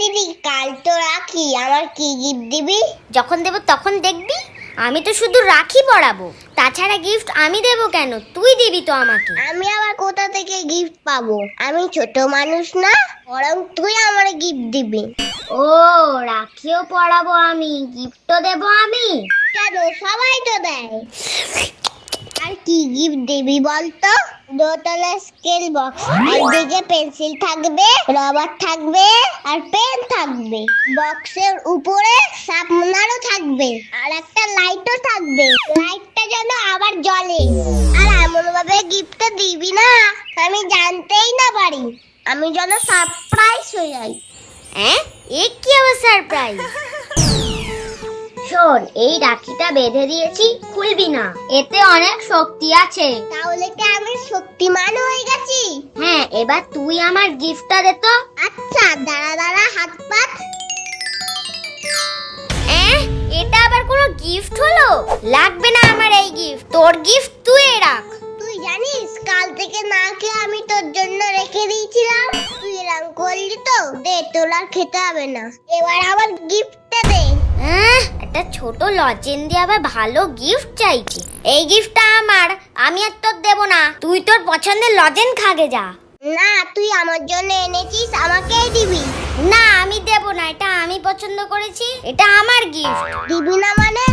দিদি কাল তো রাখি, আমার কি গিফট দিবি? যখন দেব তখন দেখবি। আমি তো শুধু রাখি পরাবো, তাছাড়া গিফট আমি দেব কেন? তুই দিবি তো আমাকে। আমি আবার কোথা থেকে গিফট পাবো? আমি ছোট মানুষ না, বরং তুই আমার গিফট দিবি। ও, রাখিও পরাবো আমি, গিফটও দেব আমি? কেন, সবাই তো দেয়। আর কি গিফট দিবি বলতো? দোতলা স্কেল বক্স, একদিকে পেন্সিল থাকবে, রবার থাকবে আর পেন থাকবে। বক্সের উপরে শার্পনারও থাকবে আর একটা লাইটও থাকবে। লাইটটা যেন আবার জ্বলে। আর এমন ভাবে গিফটটা দিবি না আমি জানতেই না পারি, আমি যেন সারপ্রাইজ হয়ে যাই। হ্যাঁ, এ কি আবার সারপ্রাইজ? শোন, এই রাখিটা বেঁধে দিয়েছি, খুলবি না, এতে অনেক শক্তি আছে। তাহলে কি আমি শক্তিমান হয়ে গেছি? হ্যাঁ, এবার তুই আমার গিফটটা দে তো। আচ্ছা, দাঁড়া দাঁড়া, হাত পাত। এটা আবার কোনো গিফট হলো? লাগবে না আমার এই গিফট, তোর গিফট তুই রাখ। তুই জানিস কাল থেকে না খেয়ে আমি তোর জন্য রেখে দিয়েছিলাম, তুই এরকম করলি তো। দে, তোর আর খেতে হবে না, এবার আমার গিফটটা দে। একটা ছোট লজেন দিয়ে আবার ভালো গিফট চাইছি। এই গিফটটা আমার, আমি আর তোর দেব না। তুই তোর পছন্দের লজেন খাগে যা। না, তুই আমার জন্য এনেছিস, আমাকেই দিবি। না, আমি দেব না, এটা আমি পছন্দ করেছি, এটা আমার গিফট। দিবি না মানে?